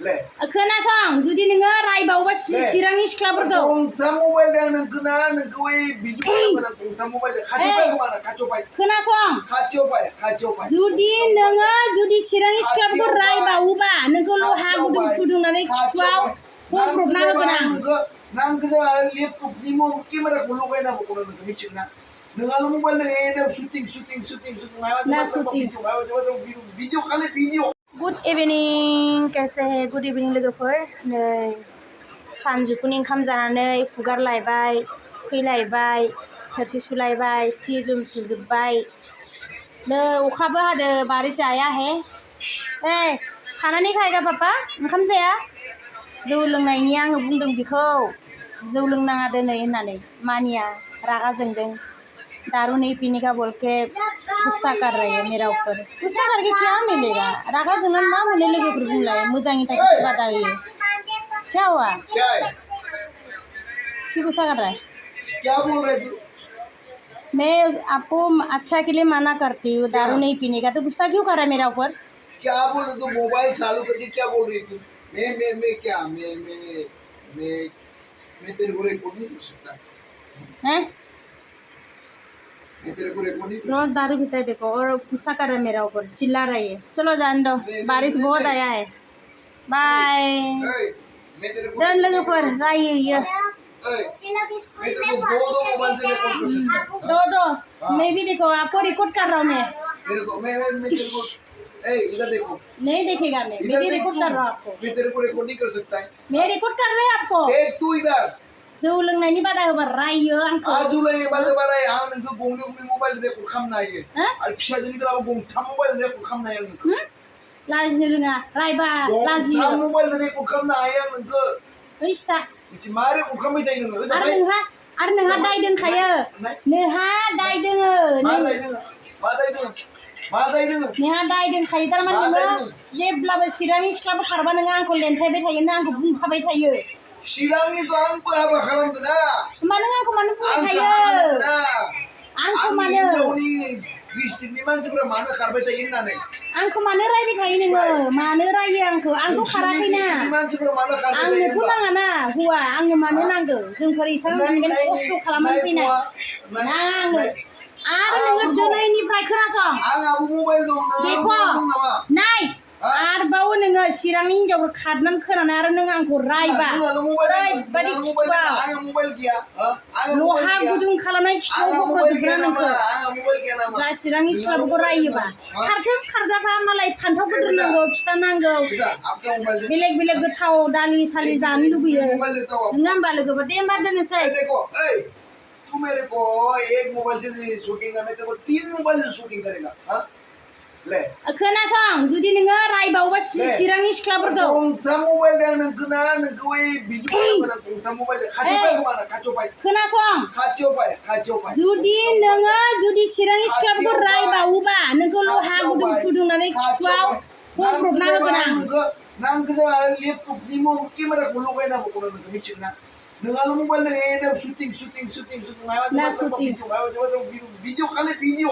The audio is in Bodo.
खोनासं जुदि नोङो रायबावोबा चिरांनि सिख्लाफोरखौ गंथाम मबाइल दं नोंखोना नोंखौ भिडिअ खालामो गंथाम मबाइल खाथियाव फै खोमा खाथियाव फै खोनासं खाथियाव फै जुदि नोङो चिरांनि सिख्लाफोरखौ रायबावोबा नोंखौ लहा गुदुं फुदुंनानै खिथुआव हमब्रबना होगोन आं नांगौ लेपटपनि केमेराखौ लगायना होगोन नोंखौ मिथिगोना नोंहाल' मबाइल दं शुटिं भिडिअ खालि भिडिअ गुड इभिनिं कैसे है गुड इभिनिं लोगोफोर नै सानजौफुनि ओंखाम जानानै फुगारलायबाय फैलायबाय थोरसि सुलायबाय सि जोम सुजोबबाय नै अखाबो हादो बारिश आया है खानानै खायगा पापा ओंखाम जाया जौ लोंनायनि आङो बुंदों बेखौ जौ लोंनाङा दोनै होननानै मानिया रागा जोंदों दारू नहीं पीने का बोल के गुस्सा कर रही है मेरा ऊपर गुस्सा करके क्या मिलेगा रागा जोंना मा मोनो लोगोफोर बुंलाय मोजांनि थाखाय बादा होयो क्या हुआ क्यों गुस्सा कर रहा है क्या बोल रहे तू मैं आपको अच्छा के लिए मना करती हूँ दारू नहीं पीने का तो गुस्सा क्यों कर रहा है मेरा ऊपर क्या बोल रही तू मोबाइल चालू करके क्या बोल रही थी मैं क्या मैं तेरे को रिकॉर्ड नहीं कर सकता हैं मैं तेरे को रिकॉर्ड नहीं रोज दारू पीता है देखो और गुस्सा कर रहा है मेरा ऊपर चिल्ला रही है चलो जान दो बारिश बहुत आया है बाय डन लोगोफोर रायो ये मैं तेरे को दो मोबाइल से रिकॉर्ड कर सकता दो मैं भी देखो आपको रिकॉर्ड कर रहा हूँ मैं तेरे को मैं तेरे को इधर देखो नहीं देखेगा मैं भी रिकॉर्ड कर रहा हूँ आपको मैं तेरे को रिकॉर्ड नहीं कर सकता है मैं रिकॉर्ड कर रहा है आपको देख तू इधर जौ लोंनायनि बादा होबा रायो आंखौ जौ लोंनायनि बादा बाराय आं नोंखौ गंनै गंनै मबाइल रेकर्ड खालामनो हायो आरो फिसाजोनि बेलायाव गंथाम मबाइल रेकर्ड खालामनो हायो आं नोंखौ लाजिनो रोङा रायबा लाजियो गंथाम मबाइल रेकर्ड खालामनो हायो आं नोंखौ ओइस्ता मिथि मा रेकर्ड खालामबाय थायो नोङो आरो नोंहा दाय दोंखायो नोंहा दाय दोङो मा दाय दोङो नोंहा दाय दोंखायो थारमाने नोङो जेब्लाबो चिरांनि सिख्लाफोर खारबा नोङो आंखौ लेन्थायबाय थायो ना आंखौ बुंफाबाय थायो चिरांनिथ' आंबो हाबा खालामदों ना होमबा नों आंखौ मानो बुंबाय थायो आंखौ मानो हिनजावनि डिस्ट्रिक्टनि मानसिफोरा मानो खारबाय थायो होननानै आंखौ मानो रायबाय थायो नोङो मानो रायो आंखौ खाराखैना आंनोथ' नाङा ना हौवा आंनो मानो नांगौ जोंफोर एसां खस्थ' खालामनानै फैनाय नाङा आंनो आरो नोङो दिनैनिफ्राय खोनासं आंहाबो मबाइल दं नामा नाय आरोबाव नोङो चिरांनि हिनजावफोर खारनानै खोनानै आरो नों आंखौ रायबा ओरैबायदि लहा गुदुं खालामनाय खिथुआव होफाजोबगोन नोंखौ जा चिरांनि सिख्लाफोरखौ रायोबा खारथों खारग्राफ्रा मालाय फान्थाव गोदोर नांगौ फिथा नांगौ बेलेग बेलेग गोथाव दालि सालि जानो लुगैयो नोङा होमबा लोगोफोर दे होमबा दोननोसै तू मेरे को एक मोबाइल से शूटिंग करने तेरे को 3 मोबाइल से शूटिंग करेगा हाँ ले खोनासं जुदि नोङो रायबावोबा चिरांनि सिख्लाफोरखौ गंथाम मबाइल दं नोंखोना नोंखौ भिडिअ खालामो गंथाम मबाइल खाथियाव फै खोनासं खाथियाव फै जुदि नोङो चिरांनि सिख्लाफोरखौ रायबावोबा नोंखौ लहा गुदुं फुदुंनानै खिथुआव हमब्रबना होगोन आं नांगौ लेपटपनि केमेराखौ लगायना होगोन नोंखौ मिथिगोना नोंहाल' मबाइल दं शुटिं भिडिअ खालि भिडिअ